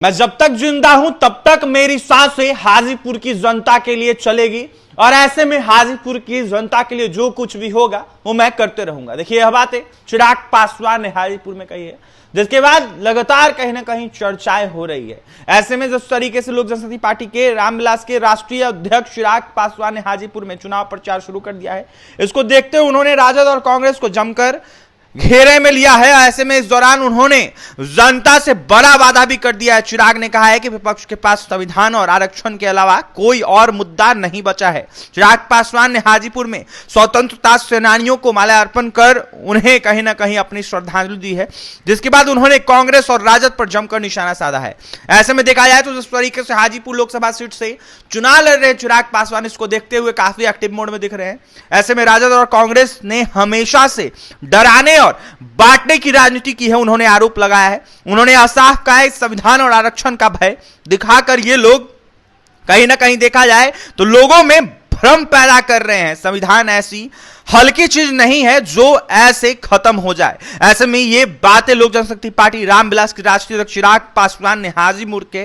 मैं जब तक जिंदा हूं तब तक मेरी सांसें हाजीपुर की जनता के लिए चलेगी और ऐसे में हाजीपुर की जनता के लिए जो कुछ भी होगा वो मैं करते रहूंगा। देखिए यह बातें चिराग पासवान ने हाजीपुर में कही है, जिसके बाद लगातार कहीं ना कहीं चर्चाएं हो रही है। ऐसे में जिस तरीके से लोक जनशक्ति पार्टी के रामविलास के राष्ट्रीय अध्यक्ष चिराग पासवान ने हाजीपुर में चुनाव प्रचार शुरू कर दिया है, इसको देखते हुए उन्होंने राजद और कांग्रेस को जमकर घेरे में लिया है। ऐसे में इस दौरान उन्होंने जनता से बड़ा वादा भी कर दिया है। चिराग ने कहा है कि विपक्ष के पास संविधान और आरक्षण के अलावा कोई और मुद्दा नहीं बचा है। चिराग पासवान ने हाजीपुर में स्वतंत्रता सेनानियों को माल्यार्पण कर उन्हें कहीं ना कहीं अपनी श्रद्धांजलि दी है, जिसके बाद उन्होंने कांग्रेस और राजद पर जमकर निशाना साधा है। ऐसे में देखा जाए तो जिस तरीके से हाजीपुर लोकसभा सीट से चुनाव लड़ रहे चिराग पासवान इसको देखते हुए काफी एक्टिव मोड में दिख रहे हैं। ऐसे में राजद और कांग्रेस ने हमेशा से डराने और बांटने की राजनीति की है, उन्होंने आरोप लगाया है। उन्होंने साफ कहा है संविधान और आरक्षण का भय दिखाकर ये लोग कहीं ना कहीं देखा जाए तो लोगों में भ्रम पैदा कर रहे हैं। संविधान ऐसी हल्की चीज नहीं है जो ऐसे खत्म हो जाए। ऐसे में ये बातें लोक जनशक्ति पार्टी रामविलास के राष्ट्रीय अध्यक्ष चिराग पासवान ने हाजीपुर के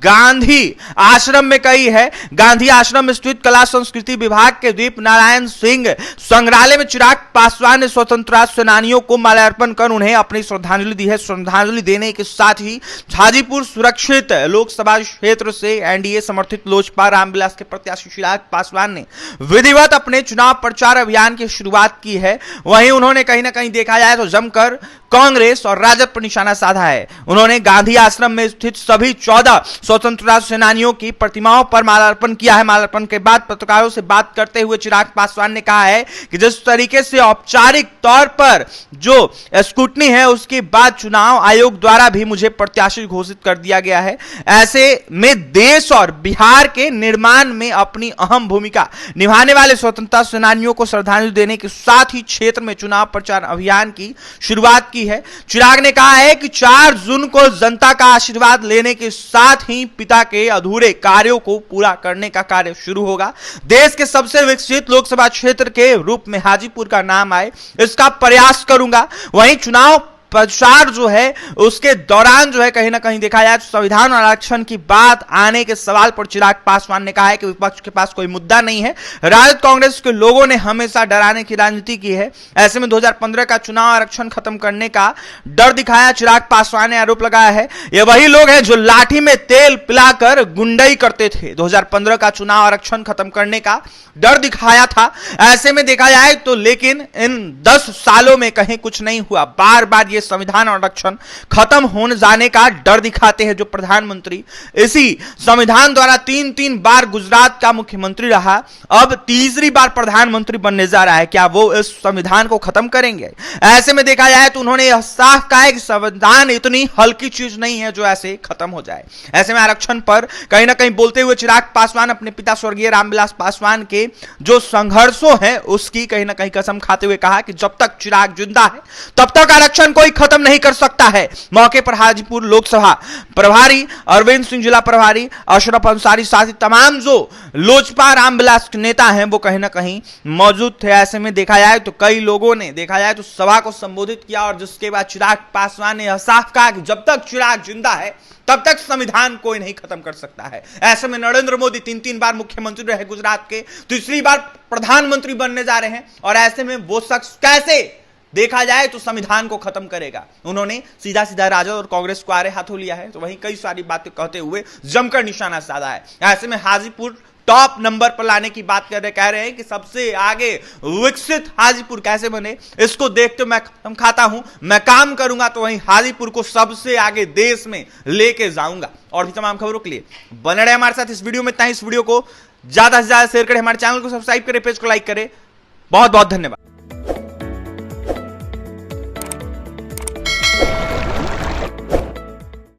गांधी आश्रम में कही है। गांधी आश्रम में स्थित कला संस्कृति विभाग के दीप नारायण सिंह संग्रहालय में चिराग पासवान ने स्वतंत्रता सेनानियों को माल्यार्पण कर उन्हें अपनी श्रद्धांजलि दी है। श्रद्धांजलि देने के साथ ही हाजीपुर सुरक्षित लोकसभा क्षेत्र से एनडीए समर्थित लोजपा रामविलास के प्रत्याशी चिराग पासवान ने विधिवत अपने चुनाव प्रचार अभियान शुरुआत की है। वहीं उन्होंने कहीं ना कहीं देखा जाए तो जमकर कांग्रेस और राजद पर निशाना साधा है। उन्होंने गांधी आश्रम में स्थित सभी 14 स्वतंत्रता सेनानियों की प्रतिमाओं पर माल्यार्पण किया है। माल्यार्पण के बाद पत्रकारों से बात करते हुए चिराग पासवान ने कहा है कि जिस तरीके से औपचारिक तौर पर जो स्क्रूटनी है उसके बाद चुनाव आयोग द्वारा भी मुझे प्रत्याशी घोषित कर दिया गया है। ऐसे में देश और बिहार के निर्माण में अपनी अहम भूमिका निभाने वाले स्वतंत्रता सेनानियों को श्रद्धांजलि देने के साथ ही क्षेत्र में चुनाव प्रचार अभियान की शुरुआत की है। चिराग ने कहा है कि 4 जून को जनता का आशीर्वाद लेने के साथ ही पिता के अधूरे कार्यों को पूरा करने का कार्य शुरू होगा। देश के सबसे विकसित लोकसभा क्षेत्र के रूप में हाजीपुर का नाम आए इसका प्रयास करूंगा। वहीं चुनाव प्रचार जो है उसके दौरान जो है कहीं ना कहीं देखा जाए तो संविधान और आरक्षण की बात आने के सवाल पर चिराग पासवान ने कहा है कि विपक्ष के पास कोई मुद्दा नहीं है। राजद कांग्रेस के लोगों ने हमेशा डराने की राजनीति की है। ऐसे में 2015 का चुनाव आरक्षण खत्म करने का डर दिखाया। चिराग पासवान ने आरोप लगाया है ये वही लोग हैं जो लाठी में तेल पिलाकर गुंडई करते थे। 2015 का चुनाव आरक्षण खत्म करने का डर दिखाया था। ऐसे में देखा जाए तो लेकिन इन 10 सालों में कहीं कुछ नहीं हुआ। बार बार ये संविधान और आरक्षण खत्म होने जाने का डर दिखाते हैं। जो प्रधानमंत्री इसी संविधान द्वारा 3 बार गुजरात का मुख्यमंत्री रहा, अब तीसरी बार प्रधानमंत्री बनने जा रहा है, क्या वो इस संविधान को खत्म करेंगे? ऐसे में देखा जाए तो उन्होंने यह साफ कहा है कि संविधान इतनी हल्की चीज नहीं है जो ऐसे खत्म हो जाए। ऐसे में आरक्षण पर कहीं ना कहीं बोलते हुए चिराग पासवान अपने पिता स्वर्गीय रामविलास पासवान के जो संघर्षों है उसकी कहीं ना कहीं कसम खाते हुए कहा कि जब तक चिराग जिंदा है तब तक आरक्षण कोई खत्म नहीं कर सकता है। मौके पर हाजीपुर लोकसभा प्रभारी अरविंद सिंह, जिला प्रभारी अशरफ अंसारी, साथ ही तमाम जो लोजपा रामविलास के नेता हैं वो कहीं ना कहीं मौजूद थे। ऐसे में देखा जाए तो कई लोगों ने देखा जाए तो सभा को संबोधित किया और जिसके बाद चिराग पासवान ने साफ कहा कि जब तक चिराग जिंदा है तब तक संविधान कोई नहीं खत्म कर सकता है। ऐसे में नरेंद्र मोदी 3 बार मुख्यमंत्री रहे गुजरात के, तीसरी बार प्रधानमंत्री बनने जा रहे हैं और ऐसे में वो शख्स कैसे देखा जाए तो संविधान को खत्म करेगा? उन्होंने सीधा सीधा राजद और कांग्रेस को आड़े हाथों लिया है। तो वहीं कई सारी बातें कहते हुए जमकर निशाना साधा है। ऐसे में हाजीपुर टॉप नंबर पर लाने की बात कर रहे, कह रहे हैं कि सबसे आगे विकसित हाजीपुर कैसे बने इसको देखते मैं खत्म खाता हूं, मैं काम करूंगा तो वहीं हाजीपुर को सबसे आगे देश में लेके जाऊंगा। और भी तमाम खबरों के लिए बने रहे हमारे साथ। इस वीडियो में इतना ही। इस वीडियो को ज्यादा से ज्यादा शेयर करें, हमारे चैनल को सब्सक्राइब करें, पेज को लाइक करें। बहुत बहुत धन्यवाद।